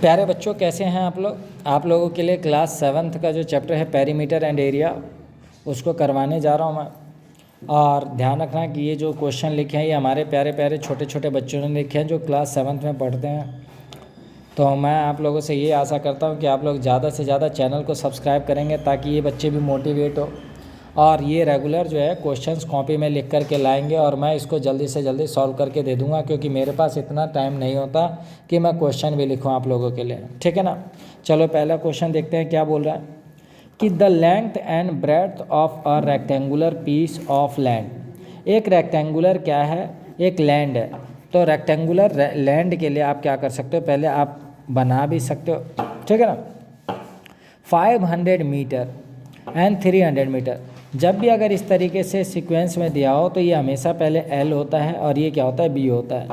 प्यारे बच्चों, कैसे हैं आप लोग। आप लोगों के लिए क्लास 7th का जो चैप्टर है पेरीमीटर एंड एरिया, उसको करवाने जा रहा हूं मैं। और ध्यान रखना कि ये जो क्वेश्चन लिखे हैं ये हमारे प्यारे प्यारे छोटे छोटे बच्चों ने लिखे हैं जो क्लास 7th में पढ़ते हैं। तो मैं आप लोगों से ये आशा करता हूँ कि आप लोग ज़्यादा से ज़्यादा चैनल को सब्सक्राइब करेंगे ताकि ये बच्चे भी मोटिवेट हो और ये रेगुलर जो है क्वेश्चंस कॉपी में लिख करके लाएंगे और मैं इसको जल्दी से जल्दी सॉल्व करके दे दूंगा, क्योंकि मेरे पास इतना टाइम नहीं होता कि मैं क्वेश्चन भी लिखूं आप लोगों के लिए। ठीक है ना। चलो पहला क्वेश्चन देखते हैं क्या बोल रहा है कि the length and breadth of a rectangular piece of land. एक रेक्टेंगुलर क्या है, एक लैंड है। तो रेक्टेंगुलर लैंड के लिए आप क्या कर सकते हो, पहले आप बना भी सकते हो। ठीक है ना। 500 मीटर एंड 300 मीटर। जब भी अगर इस तरीके से सीक्वेंस में दिया हो तो ये हमेशा पहले L होता है और ये क्या होता है, B होता है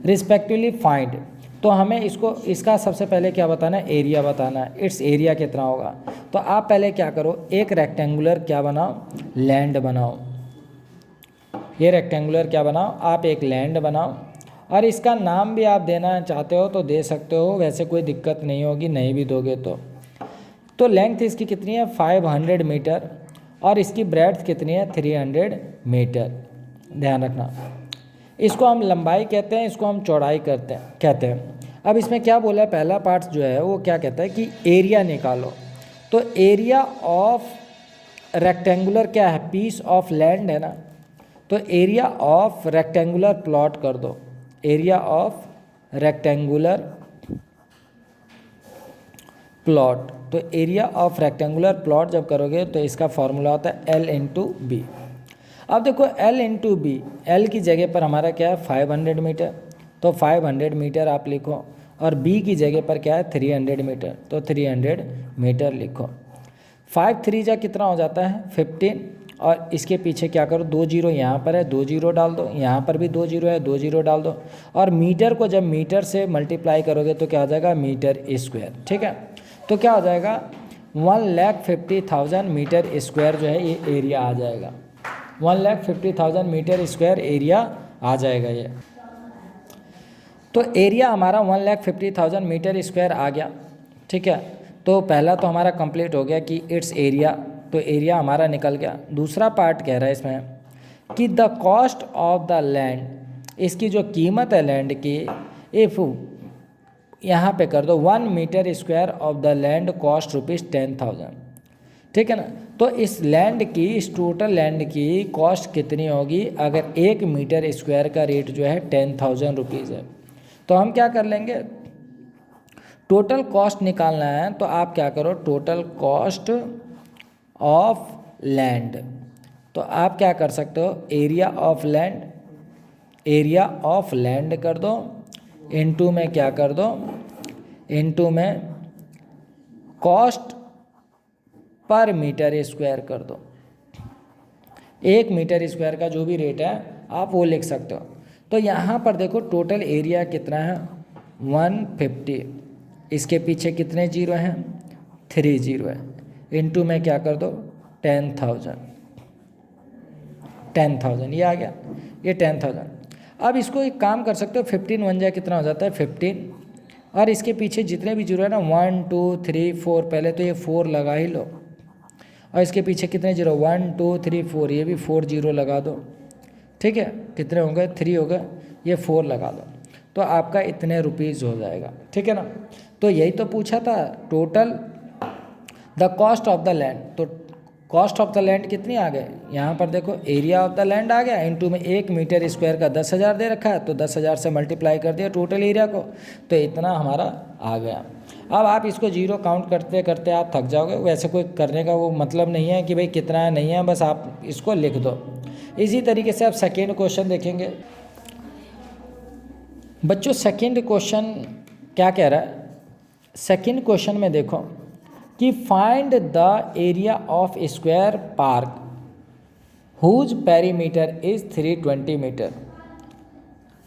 रिस्पेक्टिवली फाइंड। तो हमें इसका सबसे पहले क्या बताना है, एरिया बताना है। इट्स एरिया कितना होगा। तो आप पहले क्या करो, एक रेक्टेंगुलर क्या बनाओ, लैंड बनाओ। ये रेक्टेंगुलर क्या बनाओ, आप एक लैंड बनाओ और इसका नाम भी आप देना चाहते हो तो दे सकते हो, वैसे कोई दिक्कत नहीं होगी, नहीं भी दोगे तो लेंथ इसकी कितनी है 500 मीटर और इसकी ब्रेड्थ कितनी है 300 मीटर। ध्यान रखना, इसको हम लंबाई कहते हैं, इसको हम चौड़ाई कहते हैं। अब इसमें क्या बोला है, पहला पार्ट जो है वो क्या कहता है कि एरिया निकालो। तो एरिया ऑफ रेक्टेंगुलर क्या है, पीस ऑफ लैंड है ना। तो एरिया ऑफ रेक्टेंगुलर प्लॉट कर दो। एरिया ऑफ रेक्टेंगुलर प्लॉट, तो एरिया ऑफ रेक्टेंगुलर प्लॉट जब करोगे तो इसका फॉर्मूला होता है L इंटू बी। अब देखो L इंटू बी, L की जगह पर हमारा क्या है 500 मीटर, तो 500 मीटर आप लिखो और B की जगह पर क्या है 300 मीटर, तो 300 मीटर लिखो। 5 3 जा कितना हो जाता है 15 और इसके पीछे क्या करो, 2 जीरो यहाँ पर है, 2 जीरो डाल दो, यहाँ पर भी 2 जीरो है, 2 जीरो डाल दो। और मीटर को जब मीटर से मल्टीप्लाई करोगे तो क्या हो जाएगा, मीटर स्क्वायर। ठीक है, तो क्या हो जाएगा 1,50,000 मीटर स्क्वायर जो है ये एरिया आ जाएगा। 1,50,000 मीटर स्क्वायर एरिया आ जाएगा ये। तो एरिया हमारा 1,50,000 मीटर स्क्वायर आ गया। ठीक है, तो पहला तो हमारा कंप्लीट हो गया कि इट्स एरिया, तो एरिया हमारा निकल गया। दूसरा पार्ट कह रहा है इसमें कि the cost of the land, इसकी जो कीमत है लैंड की, इफ़ यहाँ पे कर दो 1 metre square of the land cost ₹10,000। ठीक है ना। तो इस लैंड की, इस टोटल लैंड की कॉस्ट कितनी होगी अगर 1 मीटर स्क्वायर का रेट जो है 10,000 रुपीज़ है। तो हम क्या कर लेंगे, टोटल कॉस्ट निकालना है तो आप क्या करो, टोटल कॉस्ट ऑफ लैंड। तो आप क्या कर सकते हो, area of land, area of land कर दो, इनटू में क्या कर दो, इनटू में कॉस्ट पर मीटर स्क्वायर कर दो। 1 मीटर स्क्वायर का जो भी रेट है आप वो लिख सकते हो। तो यहाँ पर देखो टोटल एरिया कितना है 150, इसके पीछे कितने जीरो हैं 3 जीरो है, इनटू में क्या कर दो 10,000, 10,000 ये आ गया, ये 10,000। अब इसको एक काम कर सकते हो, 15 1 जा कितना हो जाता है 15 और इसके पीछे जितने भी जीरो है ना 1 2 3 4, पहले तो ये 4 लगा ही लो और इसके पीछे कितने जीरो 1 2 3 4, ये भी 4 जीरो लगा दो। ठीक है, कितने हो गए 3 हो गए, ये 4 लगा दो, तो आपका इतने रुपीज़ हो जाएगा। ठीक है ना। तो यही तो पूछा था, total the cost of the land. तो कॉस्ट ऑफ द लैंड कितनी आ गए, यहाँ पर देखो एरिया ऑफ द लैंड आ गया, इनटू में 1 मीटर स्क्वायर का 10,000 दे रखा है, तो 10,000 से मल्टीप्लाई कर दिया टोटल एरिया को, तो इतना हमारा आ गया। अब आप इसको जीरो काउंट करते करते आप थक जाओगे, वैसे कोई करने का वो मतलब नहीं है कि भाई कितना है नहीं है, बस आप इसको लिख दो। इसी तरीके से आप सेकेंड क्वेश्चन देखेंगे बच्चों। सेकेंड क्वेश्चन क्या कह रहा है, सेकेंड क्वेश्चन में देखो कि find the area of square park whose perimeter is 320 metre.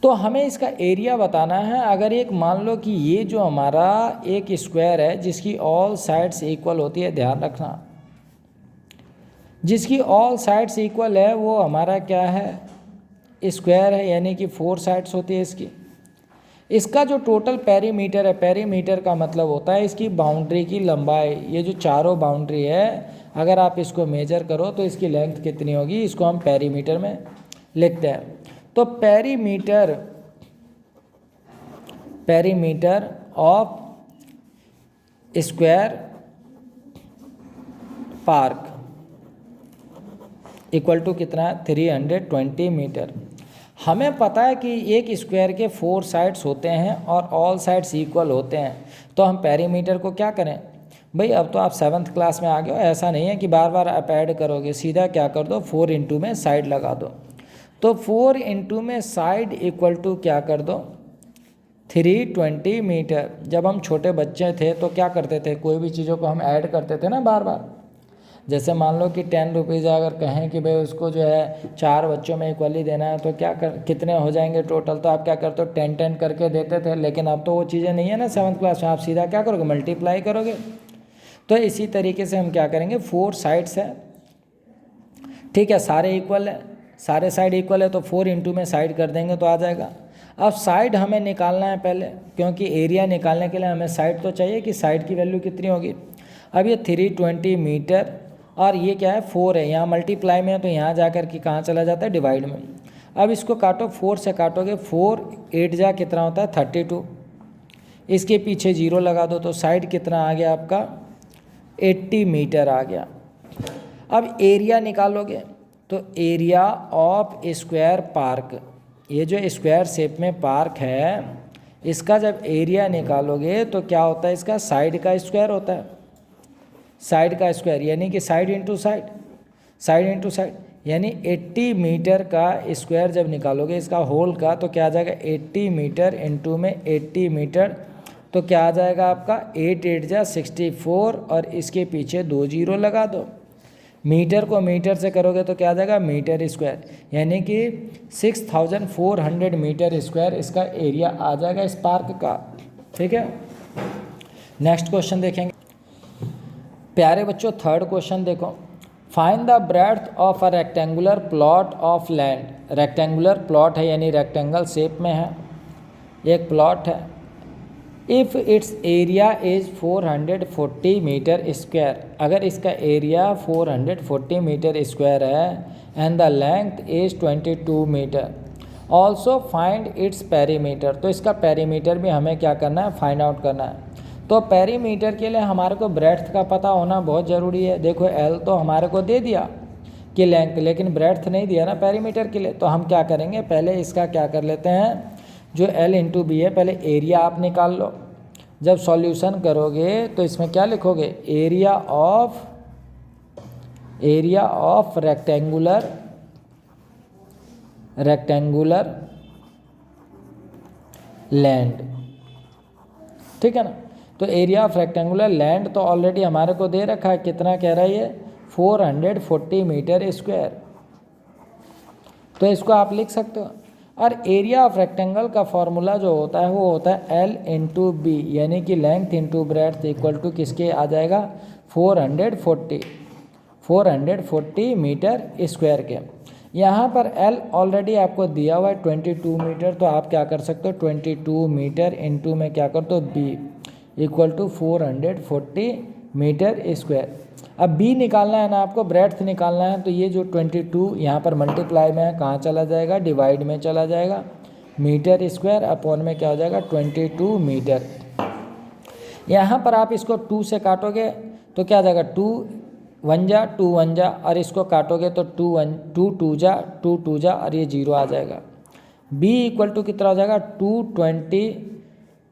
तो हमें इसका एरिया बताना है। अगर एक मान लो कि ये जो हमारा एक स्क्वायर है जिसकी ऑल साइड्स इक्वल होती है, ध्यान रखना, जिसकी ऑल साइड्स इक्वल है वो हमारा क्या है, स्क्वायर है, यानी कि 4 साइड्स होती है इसकी। इसका जो टोटल पेरीमीटर है, पेरीमीटर का मतलब होता है इसकी बाउंड्री की लंबाई। ये जो चारों बाउंड्री है अगर आप इसको मेजर करो तो इसकी लेंथ कितनी होगी, इसको हम पेरीमीटर में लिखते हैं। तो perimeter of square park equal to कितना है, 320 मीटर। हमें पता है कि एक स्क्वायर के 4 साइड्स होते हैं और ऑल साइड्स इक्वल होते हैं। तो हम पेरीमीटर को क्या करें भाई, अब तो आप 7th क्लास में आ गए हो, ऐसा नहीं है कि बार बार आप ऐड करोगे, सीधा क्या कर दो 4 इंटू में साइड लगा दो। तो 4 इंटू में साइड इक्वल टू क्या कर दो 320 मीटर। जब हम छोटे बच्चे थे तो क्या करते थे, कोई भी चीज़ों को हम ऐड करते थे ना बार बार। जैसे मान लो कि 10 रुपीज़ अगर कहें कि भाई उसको जो है 4 बच्चों में इक्वली देना है तो कितने हो जाएंगे टोटल, तो आप क्या करते हो 10 करके देते थे। लेकिन अब तो वो चीज़ें नहीं है ना 7th क्लास में, आप सीधा क्या करोगे मल्टीप्लाई करोगे। तो इसी तरीके से हम क्या करेंगे, 4 साइड्स है, ठीक है, सारे इक्वल है, सारे साइड इक्वल है तो 4 इंटू में साइड कर देंगे तो आ जाएगा। अब साइड हमें निकालना है पहले, क्योंकि एरिया निकालने के लिए हमें साइड तो चाहिए कि साइड की वैल्यू कितनी होगी। अब ये 320 मीटर और ये क्या है 4 है, यहाँ मल्टीप्लाई में है तो यहाँ जाकर के कहाँ चला जाता है डिवाइड में। अब इसको काटो, 4 से काटोगे, 4 8 जा कितना होता है 32, इसके पीछे 0 लगा दो तो साइड कितना आ गया आपका 80 मीटर आ गया। अब एरिया निकालोगे तो एरिया ऑफ स्क्वायर पार्क, ये जो स्क्वायर शेप में पार्क है इसका जब एरिया निकालोगे तो क्या होता है, इसका साइड का स्क्वायर होता है, साइड का स्क्वायर यानी कि side into side, side into side, यानी 80 मीटर का स्क्वायर जब निकालोगे इसका होल का तो क्या आ जाएगा 80 मीटर इंटू में 80 मीटर, तो क्या आ जाएगा आपका 8 8 जा 64 और इसके पीछे 2 0 लगा दो। मीटर को मीटर से करोगे तो क्या आ जाएगा मीटर स्क्वायर, यानी कि 6400 मीटर स्क्वायर इसका एरिया आ जाएगा इस पार्क का। ठीक है, नेक्स्ट क्वेश्चन देखेंगे। प्यारे बच्चों 3rd क्वेश्चन देखो, find the breadth of a rectangular plot of land. Rectangular plot है यानी रेक्टेंगल शेप में है, एक प्लॉट है। If its area is 440 metre square, अगर इसका एरिया 440 मीटर स्क्वायर है and the length is 22 metre, also find its perimeter, तो इसका पेरीमीटर भी हमें क्या करना है फाइंड आउट करना है। तो पेरीमीटर के लिए हमारे को ब्रेड्थ का पता होना बहुत ज़रूरी है। देखो एल तो हमारे को दे दिया कि लेंथ, लेकिन ब्रेड्थ नहीं दिया ना पेरीमीटर के लिए। तो हम क्या करेंगे, पहले इसका क्या कर लेते हैं, जो एल इंटू बी है पहले एरिया आप निकाल लो। जब सॉल्यूशन करोगे तो इसमें क्या लिखोगे, एरिया ऑफ रेक्टेंगुलर लैंड, ठीक है ना। तो एरिया ऑफ रेक्टेंगुलर लैंड तो ऑलरेडी हमारे को दे रखा है, कितना कह रहा है ये 440 मीटर स्क्वायर, तो इसको आप लिख सकते हो। और एरिया ऑफ रेक्टेंगल का फॉर्मूला जो होता है वो होता है एल इंटू बी, यानी कि length into breadth equal to किसके आ जाएगा 440 मीटर स्क्वायर के। यहाँ पर एल ऑलरेडी आपको दिया हुआ है 22 मीटर, तो आप क्या कर सकते हो 22 मीटर इंटू में क्या कर दो B equal to 440 metre square. अब बी निकालना है ना आपको, ब्रेड्थ निकालना है, तो ये जो 22 यहाँ पर मल्टीप्लाई में है कहाँ चला जाएगा डिवाइड में चला जाएगा, मीटर स्क्वायर अपॉन में क्या हो जाएगा 22 मीटर। यहाँ पर आप इसको 2 से काटोगे तो क्या आ जाएगा 2 1 जा 2 1 जा, और इसको काटोगे तो 2 2 जा और ये 0 आ जाएगा। बी इक्वल टू कितना हो जाएगा 220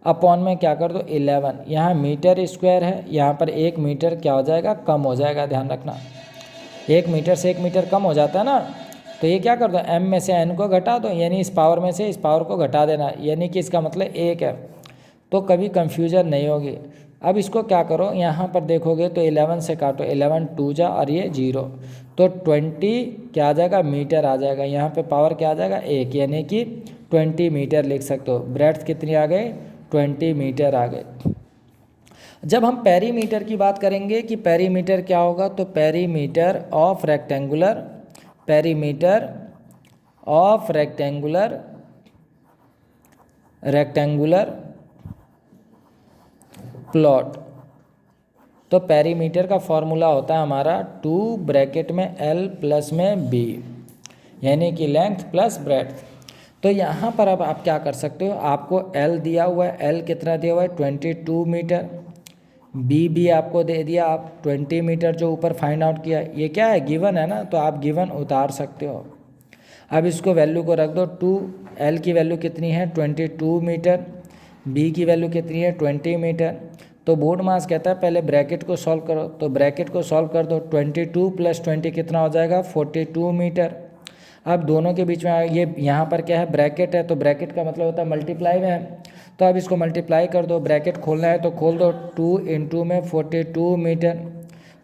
अपॉन में क्या कर दो 11, यहाँ मीटर स्क्वायर है, यहाँ पर 1 मीटर क्या हो जाएगा कम हो जाएगा, ध्यान रखना 1 मीटर से 1 मीटर कम हो जाता है ना। तो ये क्या कर दो m में से n को घटा दो, यानी इस पावर में से इस पावर को घटा देना, यानी कि इसका मतलब 1 है, तो कभी कंफ्यूजन नहीं होगी। अब इसको क्या करो, यहाँ पर देखोगे तो 11 से काटो, 11 2 जा और ये 0, तो 20 क्या आ जाएगा मीटर आ जाएगा, यहाँ पे पावर क्या आ जाएगा 1, यानी कि 20 मीटर लिख सकते हो। ब्रेड्थ कितनी आ गई 20 मीटर आ गए। जब हम पेरीमीटर की बात करेंगे कि पेरीमीटर क्या होगा, तो perimeter of rectangular rectangular plot. तो पेरीमीटर का फॉर्मूला होता है हमारा 2 ब्रैकेट में L प्लस में B, यानी कि लेंथ प्लस ब्रेड्थ। तो यहाँ पर अब आप क्या कर सकते हो, आपको L दिया हुआ है, L कितना दिया हुआ है 22 मीटर, B भी आपको दे दिया, आप 20 मीटर जो ऊपर फाइंड आउट किया, ये क्या है गिवन है ना, तो आप गिवन उतार सकते हो। अब इसको वैल्यू को रख दो 2, L की वैल्यू कितनी है 22 मीटर, B की वैल्यू कितनी है 20 मीटर। तो बोर्ड मास कहता है पहले ब्रैकेट को सॉल्व करो, तो ब्रैकेट को सॉल्व कर दो, 22 प्लस 20 कितना हो जाएगा 42 मीटर। अब दोनों के बीच में ये यहाँ पर क्या है ब्रैकेट है, तो ब्रैकेट का मतलब होता है मल्टीप्लाई में है, तो अब इसको मल्टीप्लाई कर दो, ब्रैकेट खोलना है तो खोल दो, 2 इंटू में 42 मीटर,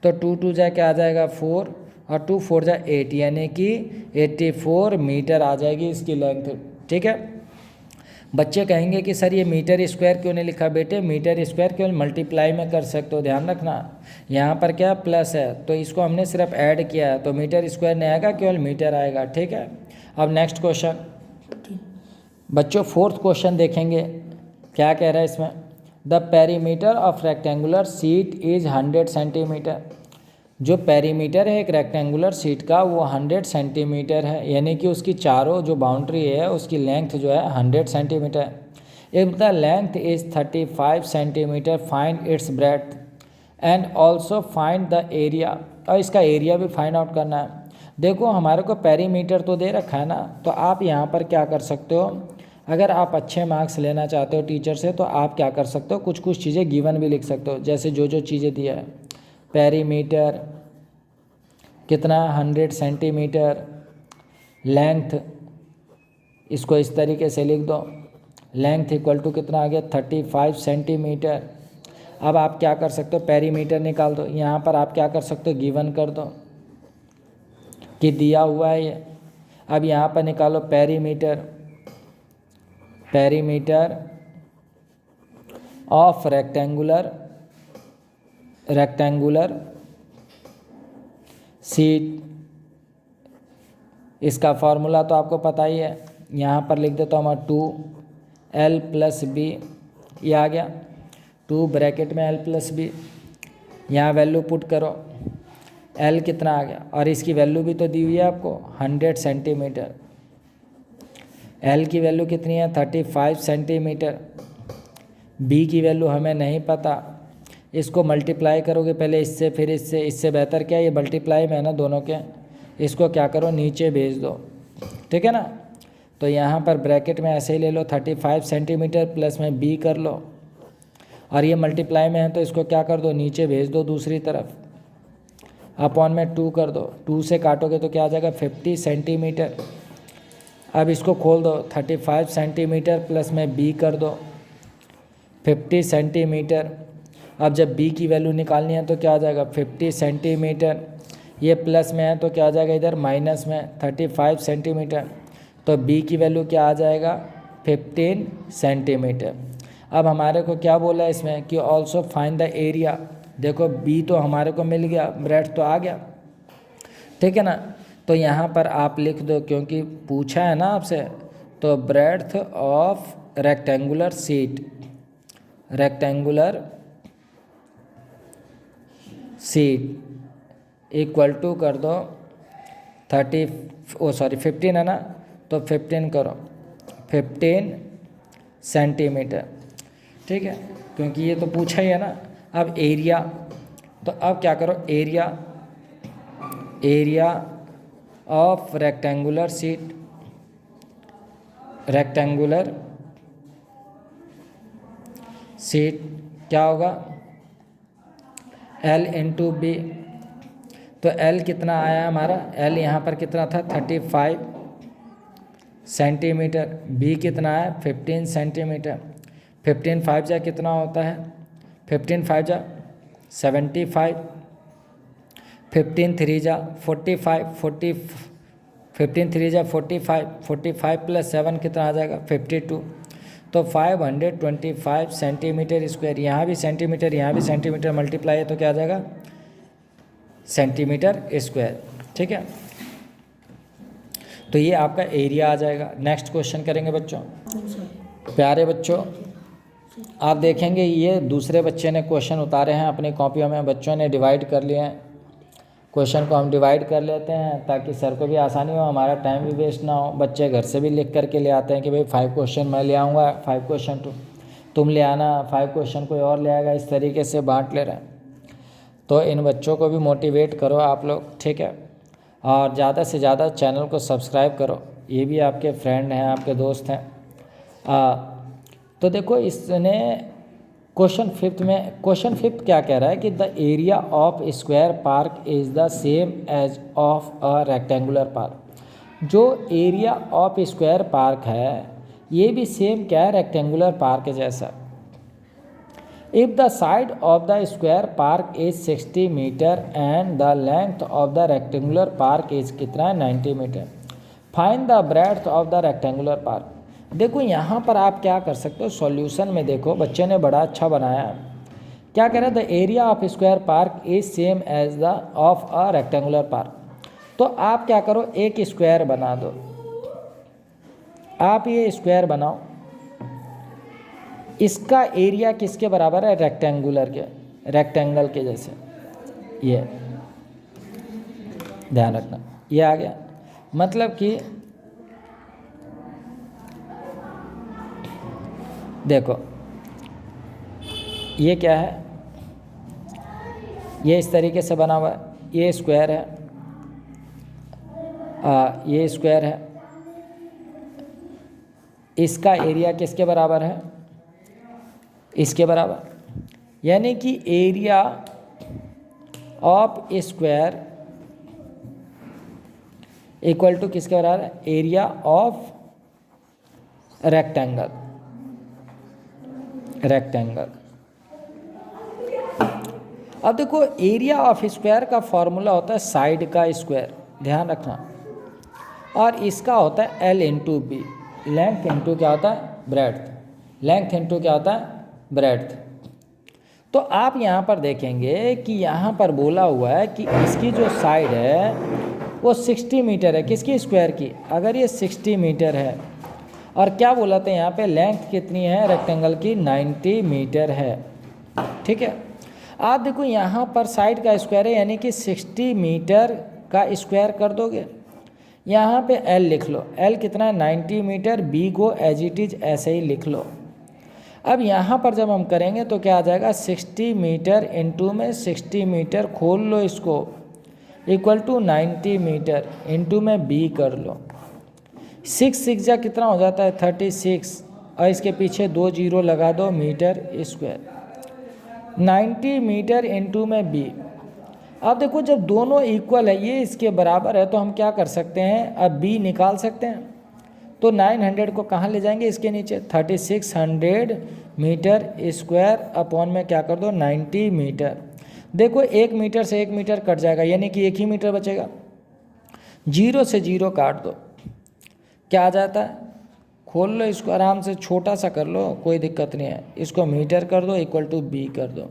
तो 2 2 जा के आ जाएगा 4 और 2 4 जा 8, यानी कि 84 मीटर आ जाएगी इसकी लेंथ। ठीक है, बच्चे कहेंगे कि सर ये मीटर स्क्वायर क्यों नहीं लिखा, बेटे मीटर स्क्वायर केवल मल्टीप्लाई में कर सकते हो, ध्यान रखना। यहाँ पर क्या प्लस है तो इसको हमने सिर्फ ऐड किया है, तो मीटर स्क्वायर नहीं आएगा, केवल मीटर आएगा। ठीक है, अब नेक्स्ट क्वेश्चन बच्चों, 4th क्वेश्चन देखेंगे क्या कह रहा है इसमें। The perimeter of rectangular seat is 100 centimetre. जो पेरीमीटर है एक रेक्टेंगुलर सीट का वो 100 सेंटीमीटर है, यानी कि उसकी चारों जो बाउंड्री है उसकी लेंथ जो है 100 सेंटीमीटर है। If the length is 35 centimetre find its breadth and also find the area. और इसका एरिया भी फाइंड आउट करना है। देखो हमारे को पेरीमीटर तो दे रखा है ना, तो आप यहाँ पर क्या कर सकते हो, अगर आप अच्छे मार्क्स लेना चाहते हो टीचर से तो आप क्या कर सकते हो, कुछ कुछ चीज़ें गिवन भी लिख सकते हो, जैसे जो जो चीज़ें दिया है, पेरीमीटर कितना 100 सेंटीमीटर, लेंथ इसको इस तरीके से लिख दो, लेंथ इक्वल टू कितना आ गया 35 सेंटीमीटर। अब आप क्या कर सकते हो, पेरीमीटर निकाल दो, यहाँ पर आप क्या कर सकते हो गिवन कर दो कि दिया हुआ है ये। अब यहाँ पर निकालो perimeter, perimeter of rectangular seat, इसका फॉर्मूला तो आपको पता ही है, यहाँ पर लिख देता हूँ मैं 2L प्लस बी, ये आ गया 2 ब्रैकेट में L प्लस बी, यहाँ वैल्यू पुट करो, L कितना आ गया, और इसकी वैल्यू भी तो दी हुई है आपको 100 सेंटीमीटर, L की वैल्यू कितनी है 35 सेंटीमीटर, B की वैल्यू हमें नहीं पता, इसको मल्टीप्लाई करोगे पहले इससे फिर इससे, इससे बेहतर क्या है ये मल्टीप्लाई में है ना दोनों के, इसको क्या करो नीचे भेज दो। ठीक है ना, तो यहाँ पर ब्रैकेट में ऐसे ही ले लो 35 सेंटीमीटर प्लस में B कर लो, और ये मल्टीप्लाई में है तो इसको क्या कर दो नीचे भेज दो दूसरी तरफ, अपॉन में 2 कर दो, 2 से काटोगे तो क्या आ जाएगा 50 सेंटीमीटर। अब इसको खोल दो 35 सेंटीमीटर प्लस में B कर दो 50 सेंटीमीटर। अब जब B की वैल्यू निकालनी है तो क्या आ जाएगा 50 सेंटीमीटर, ये प्लस में है तो क्या आ जाएगा इधर माइनस में 35 सेंटीमीटर, तो B की वैल्यू क्या आ जाएगा 15 सेंटीमीटर। अब हमारे को क्या बोला है इसमें कि ऑल्सो फाइंड द एरिया। देखो B तो हमारे को मिल गया, ब्रेड्थ तो आ गया, ठीक है ना, तो यहाँ पर आप लिख दो क्योंकि पूछा है ना आपसे, तो breadth of rectangular sheet, rectangular sheet equal to कर दो 15 है ना, तो 15 करो 15 सेंटीमीटर। ठीक है, क्योंकि ये तो पूछा ही है ना। अब एरिया, तो अब क्या करो area of rectangular sheet, rectangular seat क्या होगा L इंटू बी, तो L कितना आया हमारा, L यहाँ पर कितना था 35 सेंटीमीटर, B कितना है 15 सेंटीमीटर, 15 5 जा कितना होता है 15 5 जा 75, 15 3 जा 45, 15 3 जा 45 प्लस 7 कितना आ जाएगा 52, तो 525 सेंटीमीटर स्क्वायर, यहाँ भी सेंटीमीटर यहाँ भी सेंटीमीटर मल्टीप्लाई है तो क्या आ जाएगा सेंटीमीटर स्क्वायर। ठीक है, तो ये आपका एरिया आ जाएगा। नेक्स्ट क्वेश्चन करेंगे बच्चों। प्यारे बच्चों, आप देखेंगे ये दूसरे बच्चे ने क्वेश्चन उतारे हैं अपनी कॉपियों में, बच्चों ने डिवाइड कर लिए हैं। क्वेश्चन को हम डिवाइड कर लेते हैं ताकि सर को भी आसानी हो, हमारा टाइम भी वेस्ट ना हो। बच्चे घर से भी लिख करके ले आते हैं कि भाई 5 क्वेश्चन मैं ले आऊँगा, 5 क्वेश्चन तुम ले आना, 5 क्वेश्चन कोई और ले आएगा, इस तरीके से बांट ले रहे हैं। तो इन बच्चों को भी मोटिवेट करो आप लोग, ठीक है। और ज़्यादा से ज़्यादा चैनल को सब्सक्राइब करो, ये भी आपके फ्रेंड हैं, आपके दोस्त हैं। तो देखो इसने क्वेश्चन फिफ्थ क्या कह रहा है कि the area of square park is the same as of a rectangular park. जो एरिया ऑफ स्क्वायर पार्क है ये भी सेम क्या है, रेक्टेंगुलर पार्क जैसा। If the side of the square park is 60 metre and the length of the rectangular park is कितना है, 90 metre, find the breadth of the rectangular park. देखो यहाँ पर आप क्या कर सकते हो, सॉल्यूशन में देखो बच्चे ने बड़ा अच्छा बनाया है। क्या कह रहा है, the area of square park is same as the of a rectangular park. तो आप क्या करो, एक स्क्वायर बना दो, आप ये स्क्वायर बनाओ, इसका एरिया किसके बराबर है, रेक्टेंगल के जैसे, ये ध्यान रखना, ये आ गया। मतलब कि देखो ये क्या है, ये इस तरीके से बना हुआ है, ये स्क्वायर है, ये स्क्वायर है, इसका एरिया किसके बराबर है, इसके बराबर, यानी कि area of square equal to किसके बराबर है, एरिया ऑफ रेक्टेंगल। अब देखो एरिया ऑफ स्क्वायर का फॉर्मूला होता है साइड का स्क्वायर, ध्यान रखना, और इसका होता है L into B, length into क्या होता है, ब्रेड्थ, लेंथ इंटू क्या होता है, ब्रेड्थ। तो आप यहाँ पर देखेंगे कि यहाँ पर बोला हुआ है कि इसकी जो साइड है वो 60 मीटर है, किसकी, स्क्वायर की। अगर ये 60 मीटर है और क्या बोला था यहाँ पे, लेंथ कितनी है रेक्टेंगल की, 90 मीटर है, ठीक है। आप देखो यहाँ पर साइड का स्क्वायर है, यानी कि 60 मीटर का स्क्वायर कर दोगे, यहाँ पे L लिख लो, L कितना है, 90 मीटर, B को एज इट इज ऐसे ही लिख लो। अब यहाँ पर जब हम करेंगे तो क्या आ जाएगा, 60 मीटर इंटू में 60 मीटर, खोल लो इसको, इक्वल टू 90 मीटर इंटू में B कर लो, 6 जा कितना हो जाता है, 36, और इसके पीछे 2 जीरो लगा दो, मीटर स्क्वायर, 90 मीटर इंटू में B। अब देखो जब दोनों इक्वल है, ये इसके बराबर है, तो हम क्या कर सकते हैं, अब B निकाल सकते हैं। तो 900 को कहाँ ले जाएंगे, इसके नीचे, 3600 मीटर स्क्वायर अपॉन में क्या कर दो, 90 मीटर। देखो 1 मीटर से 1 मीटर कट जाएगा, यानी कि 1 ही मीटर बचेगा, 0 से 0 काट दो, क्या आ जाता है, खोल लो इसको, आराम से छोटा सा कर लो, कोई दिक्कत नहीं है, इसको मीटर कर दो, इक्वल टू B कर दो।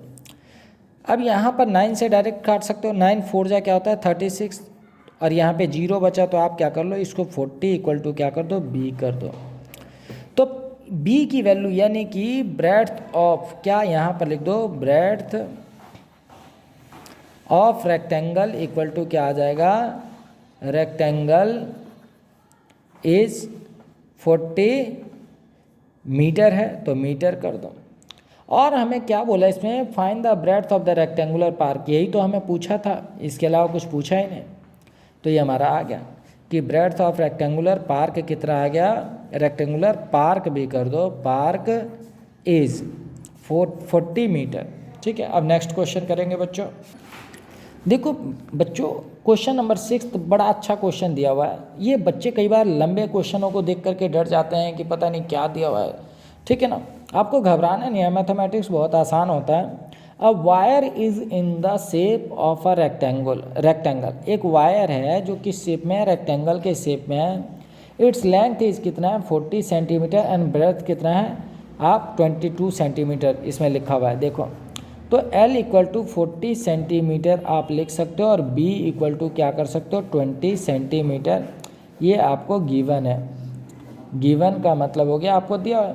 अब यहाँ पर 9 से डायरेक्ट काट सकते हो, 9 4 जा क्या होता है, 36, और यहाँ पे 0 बचा, तो आप क्या कर लो, इसको 40 इक्वल टू क्या कर दो, B कर दो। तो B की वैल्यू यानी कि ब्रेड्थ ऑफ, क्या यहाँ पर लिख दो, breadth of rectangle equal to क्या आ जाएगा, रेक्टेंगल इज 40 मीटर है, तो मीटर कर दो। और हमें क्या बोला इसमें, find the breadth of the rectangular park, यही तो हमें पूछा था, इसके अलावा कुछ पूछा ही नहीं। तो ये हमारा आ गया कि ब्रेड्थ ऑफ रेक्टेंगुलर पार्क कितना आ गया, रेक्टेंगुलर पार्क भी कर दो, पार्क इज 40 मीटर, ठीक है। अब नेक्स्ट क्वेश्चन करेंगे बच्चों। देखो बच्चों क्वेश्चन नंबर 6 बड़ा अच्छा क्वेश्चन दिया हुआ है। ये बच्चे कई बार लंबे क्वेश्चनों को देख करके डर जाते हैं कि पता नहीं क्या दिया हुआ है, ठीक है ना। आपको घबराना नहीं है, मैथमेटिक्स बहुत आसान होता है। A wire is in the shape of a rectangle, एक वायर है जो किस शेप में है, रेक्टेंगल के शेप में है। इट्स लेंथ इज कितना है, 40 सेंटीमीटर, एंड ब्रेथ कितना है, आप 22 सेंटीमीटर इसमें लिखा हुआ है। देखो तो L इक्वल टू 40 सेंटीमीटर आप लिख सकते हो, और B इक्वल टू क्या कर सकते हो, 20 सेंटीमीटर। ये आपको गिवन है, गिवन का मतलब हो गया आपको दिया है।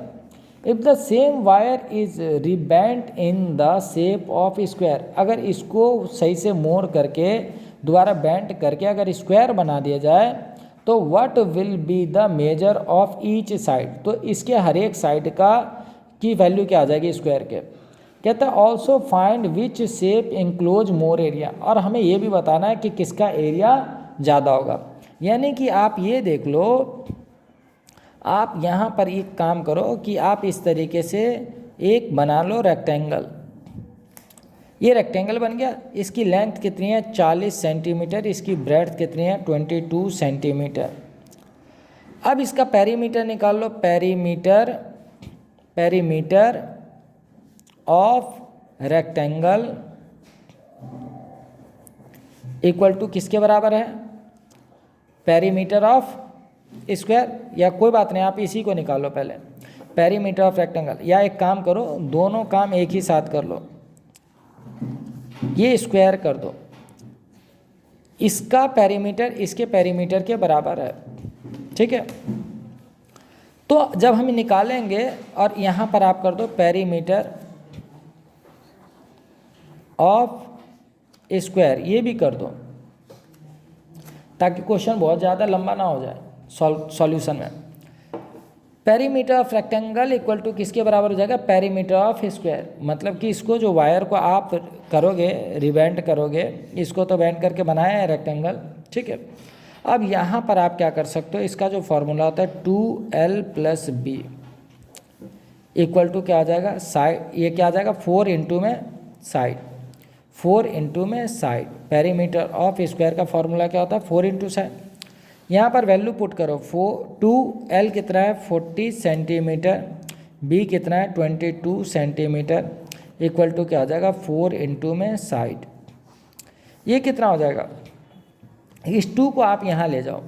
If the same wire is rebent in the shape of square, अगर इसको सही से मोड़ करके दोबारा बेंट करके अगर स्क्वायर बना दिया जाए तो what will be the measure of each side, तो इसके हर एक साइड का की वैल्यू क्या आ जाएगी स्क्वायर के। कहता है also find which shape enclose more area, और हमें ये भी बताना है कि किसका एरिया ज़्यादा होगा। यानी कि आप ये देख लो, आप यहाँ पर एक काम करो कि आप इस तरीके से एक बना लो रेक्टेंगल। ये रेक्टेंगल बन गया, इसकी लेंथ कितनी है 40 सेंटीमीटर, इसकी ब्रेड्थ कितनी है 22 सेंटीमीटर। अब इसका पेरीमीटर निकाल लो, perimeter of rectangle equal to किसके बराबर है, पेरीमीटर ऑफ स्क्वायर, या कोई बात नहीं आप इसी को निकालो पहले, पेरीमीटर ऑफ रेक्टेंगल। या एक काम करो, दोनों काम एक ही साथ कर लो, ये स्क्वायर कर दो, इसका पेरीमीटर इसके पेरीमीटर के बराबर है, ठीक है। तो जब हम निकालेंगे और यहाँ पर आप कर दो पेरीमीटर ऑफ स्क्वायर, ये भी कर दो ताकि क्वेश्चन बहुत ज़्यादा लंबा ना हो जाए सॉल्यूशन में। Perimeter of rectangle equal to किसके बराबर हो जाएगा, पेरीमीटर ऑफ स्क्वायर। मतलब कि इसको जो वायर को आप करोगे रिबेंड करोगे, इसको तो बेंड करके बनाया है रेक्टेंगल, ठीक है। अब यहाँ पर आप क्या कर सकते हो, इसका जो फॉर्मूला होता है 2l + b इक्वल टू क्या आ जाएगा, साइड, ये क्या आ जाएगा 4 इंटू में साइड, 4 इंटू में साइड। पेरीमीटर ऑफ स्क्वायर का फॉर्मूला क्या होता है 4 इंटू साइड। यहाँ पर वैल्यू पुट करो, 2l कितना है 40 सेंटीमीटर, b कितना है 22 सेंटीमीटर इक्वल टू क्या आ जाएगा 4 इंटू में साइड। ये कितना हो जाएगा, इस 2 को आप यहाँ ले जाओ,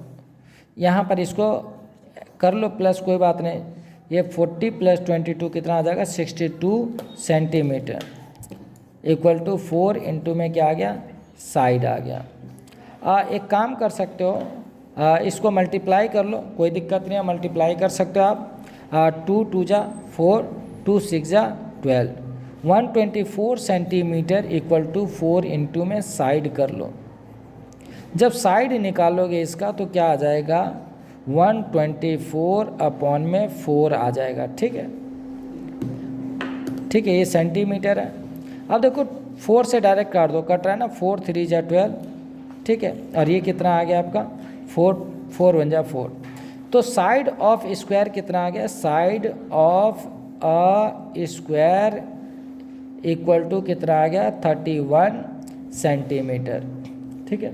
यहाँ पर इसको कर लो प्लस, कोई बात नहीं, ये 40 + 22 कितना आ जाएगा 62 सेंटीमीटर इक्वल टू 4 इंटू में क्या आ गया साइड आ गया। एक काम कर सकते हो, इसको मल्टीप्लाई कर लो, कोई दिक्कत नहीं है, मल्टीप्लाई कर सकते हो आप। 2 × 2 = 4, 2 × 6 = 12, 124 सेंटीमीटर इक्वल टू 4 इंटू में साइड कर लो। जब साइड निकालोगे इसका तो क्या आ जाएगा 124/4 आ जाएगा, ठीक है, ठीक है। ये सेंटीमीटर है। अब देखो 4 से डायरेक्ट काट दो, कट रहा है ना, 4 × 3 = 12, ठीक है। और ये कितना आ गया आपका 4 × 1 = 4। तो साइड ऑफ स्क्वायर कितना आ गया, side of a square equal to कितना आ गया 31 सेंटीमीटर, ठीक है।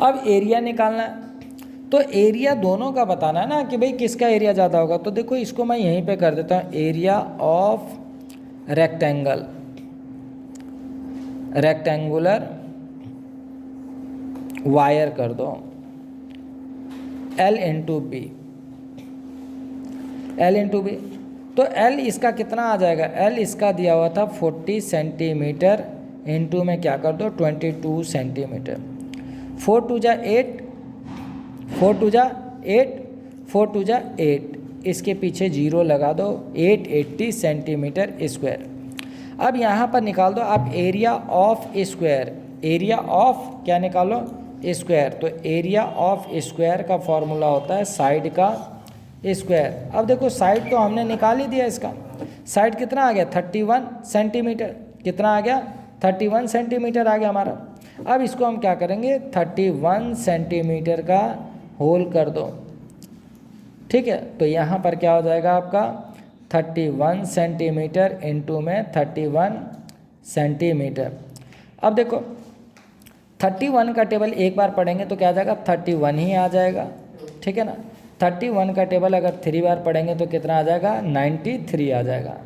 अब एरिया निकालना है, तो एरिया दोनों का बताना है ना कि भाई किसका एरिया ज़्यादा होगा। तो देखो इसको मैं यहीं पे कर देता हूँ, एरिया ऑफ रेक्टेंगुलर वायर कर दो, L × B, L × B। तो L इसका कितना आ जाएगा, L इसका दिया हुआ था 40 सेंटीमीटर, इंटू में क्या कर दो 22 सेंटीमीटर। 4 × 2 = 8, 4 × 2 = 8, 4 × 2 = 8, इसके पीछे 0 लगा दो, 880 सेंटीमीटर स्क्वायर। अब यहाँ पर निकाल दो आप area of square, area of क्या निकालो स्क्वायर। तो एरिया ऑफ स्क्वायर का फॉर्मूला होता है साइड का स्क्वायर। अब देखो साइड तो हमने निकाल ही दिया, इसका साइड कितना आ गया 31 सेंटीमीटर, कितना आ गया 31 सेंटीमीटर आ गया हमारा। अब इसको हम क्या करेंगे 31 सेंटीमीटर का होल कर दो, ठीक है। तो यहाँ पर क्या हो जाएगा आपका 31 सेंटीमीटर इंटू में 31 सेंटीमीटर। अब देखो 31 का टेबल एक बार पढ़ेंगे तो क्या आ जाएगा 31 ही आ जाएगा, ठीक है ना। 31 का टेबल अगर 3 बार पढ़ेंगे तो कितना आ जाएगा 93 आ जाएगा।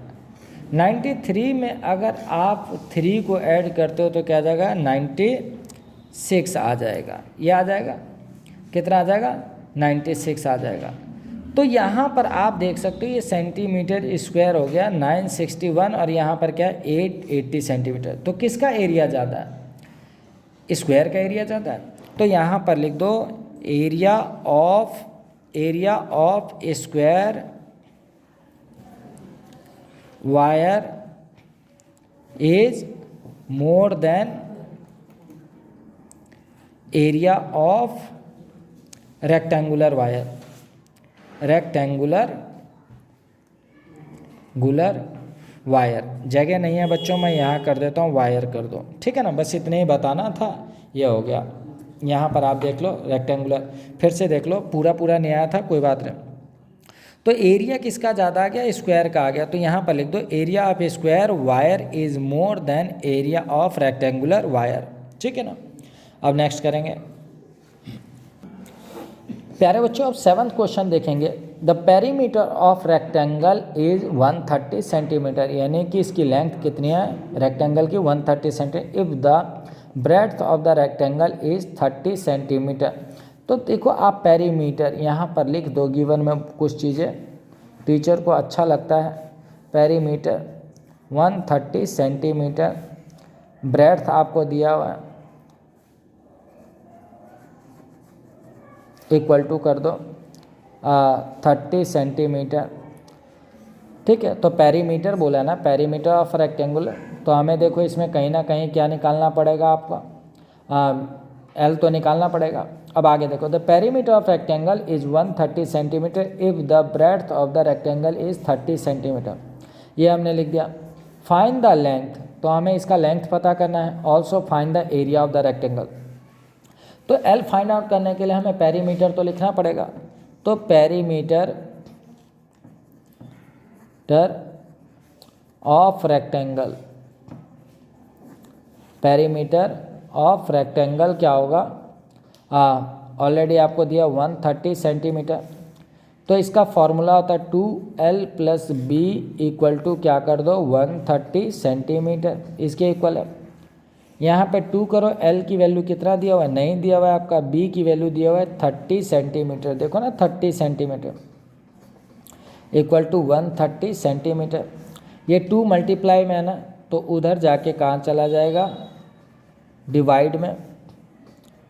93 में अगर आप 3 को ऐड करते हो तो क्या आ जाएगा 96 आ जाएगा। ये आ जाएगा कितना आ जाएगा 96 आ जाएगा। तो यहाँ पर आप देख सकते हो ये सेंटीमीटर स्क्वायर हो गया 961 और यहाँ पर क्या है 880 सेंटीमीटर। तो किसका एरिया ज़्यादा है, स्क्वायर का एरिया ज़्यादा है। तो यहाँ पर लिख दो area of square wire is more than area of rectangular wire, गुलर वायर। जगह नहीं है बच्चों, मैं यहाँ कर देता हूँ वायर कर दो, ठीक है ना, बस इतने ही बताना था, ये हो गया। यहाँ पर आप देख लो रेक्टेंगुलर, फिर से देख लो, पूरा नहीं आया था, कोई बात नहीं। तो एरिया किसका ज़्यादा आ गया, स्क्वायर का आ गया, तो यहाँ पर लिख दो area of square wire is more than area of rectangular wire, ठीक है ना। अब नेक्स्ट करेंगे प्यारे बच्चों, अब 7th क्वेश्चन देखेंगे। The perimeter of rectangle is 130 centimetre, यानी कि इसकी लेंथ कितनी है रेक्टेंगल की, 130 centimetre. If the breadth of the rectangle is 30 centimetre. तो देखो आप पेरीमीटर यहाँ पर लिख दो, गिवन में कुछ चीज़ें टीचर को अच्छा लगता है। पेरीमीटर 130 सेंटीमीटर, ब्रेड्थ आपको दिया हुआ है, इक्वल टू कर दो 30 सेंटीमीटर, ठीक है। तो पेरीमीटर बोला ना, पेरीमीटर ऑफ रेक्टेंगुलर, तो हमें देखो इसमें कहीं ना कहीं क्या निकालना पड़ेगा आपका, एल तो निकालना पड़ेगा। अब आगे देखो, the perimeter of rectangle is 130 centimetre if the breadth of the rectangle is 30 centimetre, ये हमने लिख दिया। फाइंड द लेंथ, तो हमें इसका लेंथ पता करना है। Also find the area of the rectangle, तो एल फाइंड आउट करने के लिए हमें पेरीमीटर तो लिखना पड़ेगा। तो perimeter of rectangle, perimeter of rectangle क्या होगा, ऑलरेडी आपको दिया 130 सेंटीमीटर, तो इसका फॉर्मूला होता है 2L + B इक्वल टू क्या कर दो 130 सेंटीमीटर, इसके इक्वल है। यहाँ पे 2 करो, L की वैल्यू कितना दिया हुआ है, नहीं दिया हुआ है आपका, B की वैल्यू दिया हुआ है 30 सेंटीमीटर, देखो ना 30 सेंटीमीटर इक्वल टू 130 सेंटीमीटर। ये 2 मल्टीप्लाई में है ना, तो उधर जाके कहाँ चला जाएगा, डिवाइड में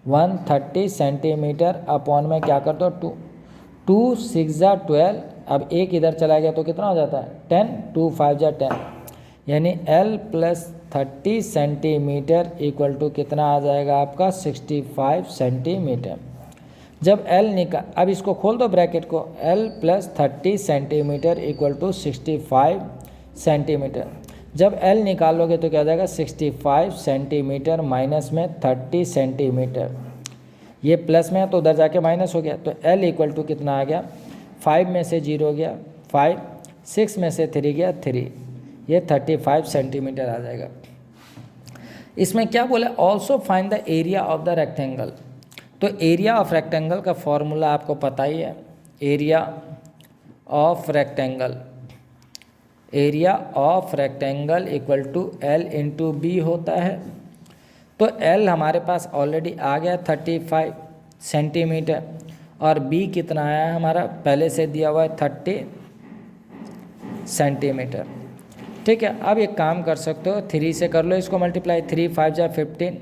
130 सेंटीमीटर अपॉन में क्या कर दो 2, 2 6 जा 12, अब एक इधर चला गया तो कितना हो जाता है 10, 2 5 जा 10, यानी L + 30 सेंटीमीटर इक्वल टू कितना आ जाएगा आपका 65 सेंटीमीटर। जब L निकाल, अब इसको खोल दो ब्रैकेट को, L + 30 centimetre equal to 65 centimetre. जब L निकालोगे तो क्या हो जाएगा 65 सेंटीमीटर माइनस में 30 सेंटीमीटर, ये प्लस में है तो उधर जाके माइनस हो गया, तो L इक्वल टू कितना आ गया, 5 में से 0 गया 5, 6 में से 3 गया 3, ये 35 सेंटीमीटर आ जाएगा। इसमें क्या बोला, also find the area of the rectangle, तो एरिया ऑफ रेक्टेंगल का फॉर्मूला आपको पता ही है, area of rectangle, area of rectangle equal to L × B होता है। तो L हमारे पास ऑलरेडी आ गया 35 सेंटीमीटर, और B कितना आया है हमारा, पहले से दिया हुआ है 30 सेंटीमीटर, ठीक है। अब एक काम कर सकते हो, 3 से कर लो इसको मल्टीप्लाई, 3 5 जा 15,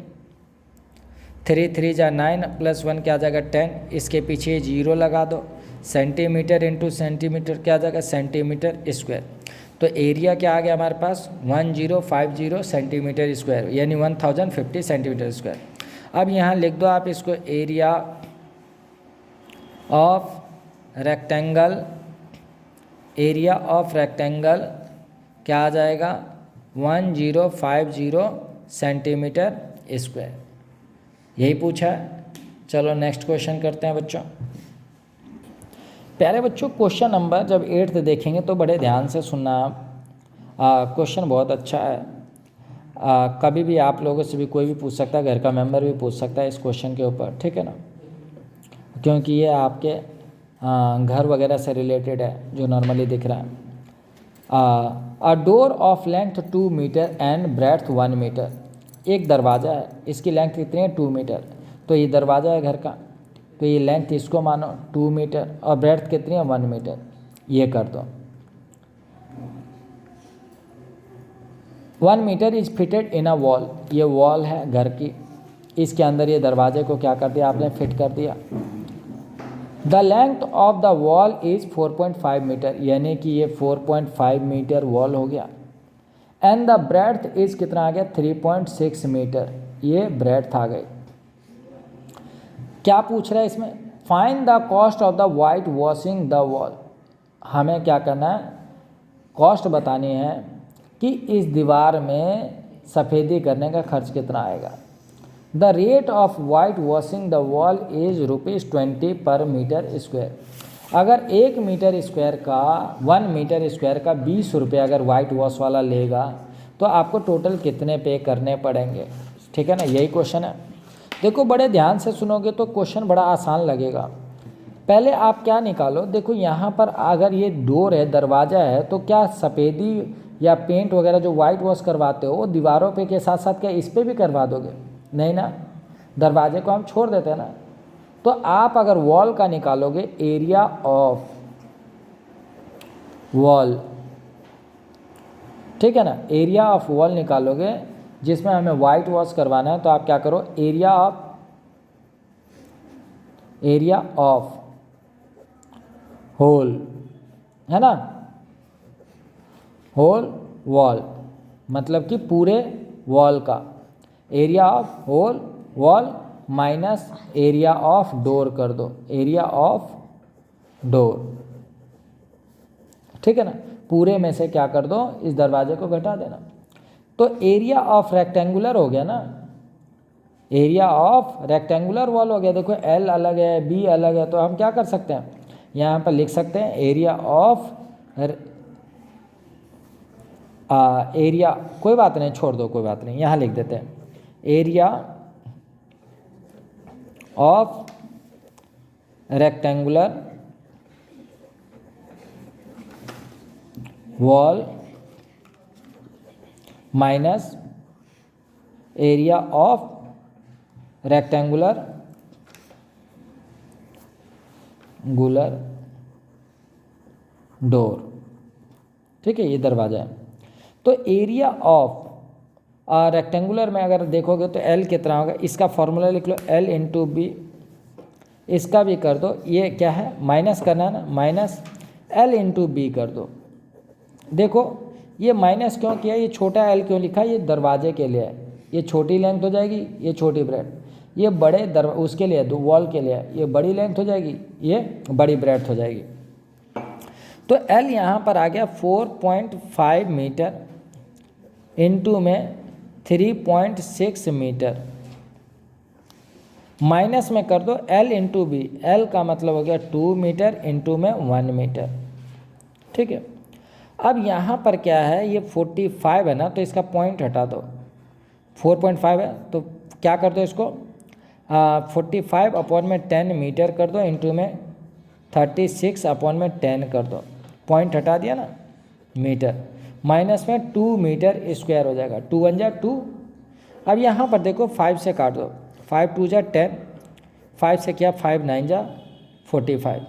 3 3 जा 9 + 1 क्या आ जाएगा 10, इसके पीछे 0 लगा दो, सेंटीमीटर इंटू सेंटीमीटर क्या आ जाएगा सेंटीमीटर स्क्वायर। तो एरिया क्या आ गया हमारे पास 1050 सेंटीमीटर स्क्वायर, यानी 1050 सेंटीमीटर स्क्वायर। अब यहाँ लिख दो आप इसको, area of rectangle, area of rectangle क्या आ जाएगा 1050 सेंटीमीटर स्क्वायर, यही पूछा है। चलो नेक्स्ट क्वेश्चन करते हैं बच्चों। प्यारे बच्चों, क्वेश्चन नंबर जब 8th देखेंगे तो बड़े ध्यान से सुनना आप, क्वेश्चन बहुत अच्छा है। कभी भी आप लोगों से भी कोई भी पूछ सकता है, घर का मेंबर भी पूछ सकता है इस क्वेश्चन के ऊपर, ठीक है ना, क्योंकि ये आपके घर वगैरह से रिलेटेड है जो नॉर्मली दिख रहा है। A door of length 2 metre and breadth 1 metre, एक दरवाज़ा है, इसकी लेंथ कितनी है 2 मीटर, तो ये दरवाज़ा है घर का, तो ये लेंथ इसको मानो 2 मीटर और ब्रेड्थ कितनी है 1 मीटर, ये कर दो। 1 metre is fitted in a wall, ये वॉल है घर की, इसके अंदर ये दरवाजे को क्या कर दिया आपने फिट कर दिया। The length of the wall is 4.5 metre, यानी कि ये 4.5 मीटर वॉल हो गया। एंड द ब्रेड्थ इज कितना आ गया 3.6 मीटर, ये ब्रेड्थ आ गई। क्या पूछ रहा है इसमें, find the cost of the white washing the wall. हमें क्या करना है, कॉस्ट बतानी है कि इस दीवार में सफ़ेदी करने का खर्च कितना आएगा। The rate of white washing the wall is ₹20 per metre square. अगर 1 मीटर स्क्वायर का 1 मीटर स्क्वायर का 20 रुपये अगर वाइट वॉश वाला लेगा तो आपको टोटल कितने पे करने पड़ेंगे। ठीक है ना, यही क्वेश्चन है। देखो बड़े ध्यान से सुनोगे तो क्वेश्चन बड़ा आसान लगेगा। पहले आप क्या निकालो, देखो यहाँ पर अगर ये डोर है, दरवाज़ा है, तो क्या सफ़ेदी या पेंट वगैरह जो वाइट वॉश करवाते हो वो दीवारों पे के साथ साथ क्या इस पर भी करवा दोगे, नहीं ना, दरवाजे को हम छोड़ देते हैं ना। तो आप अगर वॉल का निकालोगे, एरिया ऑफ वॉल, ठीक है ना, एरिया ऑफ वॉल निकालोगे जिसमें हमें वाइट वॉश करवाना है, तो आप क्या करो, एरिया ऑफ होल, है ना, होल वॉल मतलब कि पूरे वॉल का, area of whole wall minus area of door कर दो, एरिया ऑफ डोर, ठीक है ना, पूरे में से क्या कर दो, इस दरवाजे को घटा देना। तो एरिया ऑफ रेक्टेंगुलर हो गया ना, एरिया ऑफ रेक्टेंगुलर वॉल हो गया। देखो एल अलग है, बी अलग है, तो हम क्या कर सकते हैं, यहाँ पर लिख सकते हैं एरिया ऑफ एरिया, कोई बात नहीं, छोड़ दो, कोई बात नहीं, यहाँ लिख देते हैं area of rectangular wall minus area of rectangular door, ठीक है, ये दरवाज़ा है। तो एरिया ऑफ रेक्टेंगुलर में अगर देखोगे तो एल कितना होगा, इसका फॉर्मूला लिख लो, एल इंटू बी, इसका भी कर दो, ये क्या है माइनस करना है ना, माइनस एल इंटू बी कर दो। देखो ये माइनस क्यों किया, ये छोटा एल क्यों लिखा, ये दरवाजे के लिए है, ये छोटी लेंथ हो जाएगी, ये छोटी ब्रेड, ये बड़े उसके लिए दो वॉल के लिए, ये बड़ी लेंथ हो जाएगी, ये बड़ी ब्रेड हो जाएगी। तो एल यहाँ पर आ गया 4.5 मीटर इंटू में 3.6 मीटर, माइनस में कर दो एल इंटू बी, एल का मतलब हो गया 2 मीटर इंटू में 1 मीटर, ठीक है। अब यहाँ पर क्या है, ये 45 है ना, तो इसका पॉइंट हटा दो, 4.5 है तो क्या कर दो इसको 45 अपॉन में 10 मीटर कर दो इंटू में 36 अपॉन में 10 कर दो, पॉइंट हटा दिया ना, मीटर, माइनस में 2 मीटर स्क्वायर हो जाएगा, 2 1 जा 2। अब यहाँ पर देखो 5 से काट दो, 5 2 जा 10, 5 से क्या 5 9 जा 45।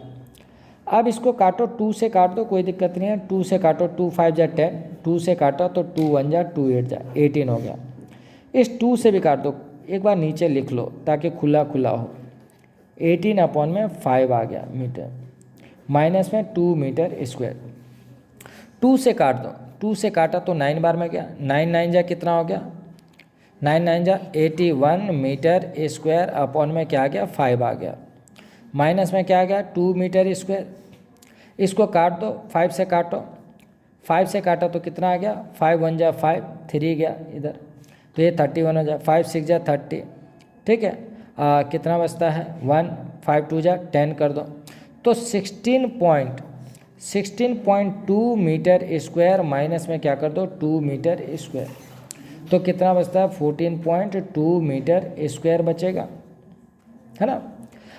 अब इसको काटो, 2 से काट दो, कोई दिक्कत नहीं है, 2 से काटो, 2 5 जा 10, 2 से काटा तो 2 1 जा 2 8 जा 18 हो गया। इस 2 से भी काट दो, एक बार नीचे लिख लो ताकि खुला खुला हो, 18 अपॉन में 5 आ गया मीटर, माइनस में 2 मीटर स्क्वायर, 2 से काट दो, 2 से काटा तो 9 बार में गया, 9 9 जा कितना हो गया, 9 9 जा 81 मीटर स्क्वायर अपॉन में क्या आ गया 5 आ गया, माइनस में क्या आ गया 2 मीटर स्क्वायर। इसको काट दो, 5 से काटो, 5 से काटा तो कितना आ गया, 5 1 जा 5, 3 गया इधर, तो ये 31 हो जाए, 5 6 जा 30, ठीक है। कितना बचता है 1, 5 2 जा 10 कर दो, तो 16.2 मीटर स्क्वायर माइनस में क्या कर दो 2 मीटर स्क्वायर, तो कितना बचता है 14.2 मीटर स्क्वायर बचेगा, है ना।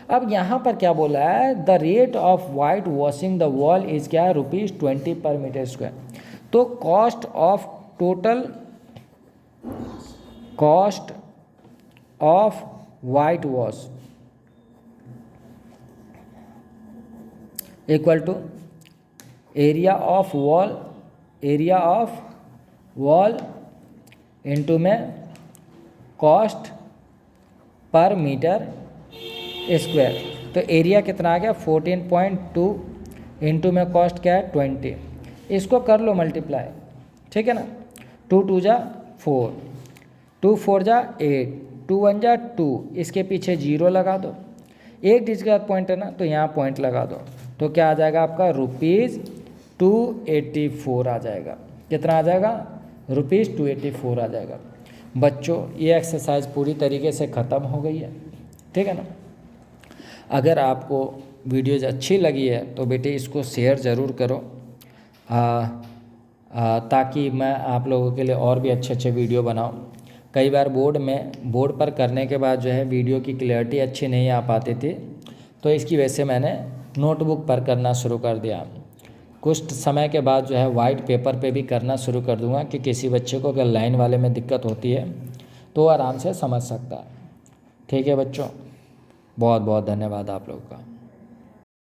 अब यहाँ पर क्या बोला है, the rate of white washing the wall is क्या है ₹20 पर मीटर स्क्वायर। तो cost of white wash equal to area of wall into में कॉस्ट पर मीटर स्क्वायर। तो एरिया कितना आ गया 14.2 इंटू में कॉस्ट क्या है 20, इसको कर लो मल्टीप्लाई, ठीक है ना। 2 2 जा 4, 2 4 जा 8, 2 1 जा 2, इसके पीछे 0 लगा दो, एक डिजिट का पॉइंट है ना तो यहाँ पॉइंट लगा दो, तो क्या आ जाएगा आपका ₹284 आ जाएगा। कितना आ जाएगा ₹284 आ जाएगा। बच्चों ये एक्सरसाइज पूरी तरीके से ख़त्म हो गई है, ठीक है ना। अगर आपको वीडियोज अच्छी लगी है तो बेटे इसको शेयर ज़रूर करो, ताकि मैं आप लोगों के लिए और भी अच्छे अच्छे वीडियो बनाऊं। कई बार बोर्ड पर करने के बाद जो है वीडियो की क्लैरिटी अच्छी नहीं आ पाती थी, तो इसकी वजह से मैंने नोटबुक पर करना शुरू कर दिया। कुछ समय के बाद जो है वाइट पेपर पे भी करना शुरू कर दूंगा कि किसी बच्चे को अगर लाइन वाले में दिक्कत होती है तो आराम से समझ सकता है। ठीक है बच्चों, बहुत बहुत धन्यवाद आप लोगों का।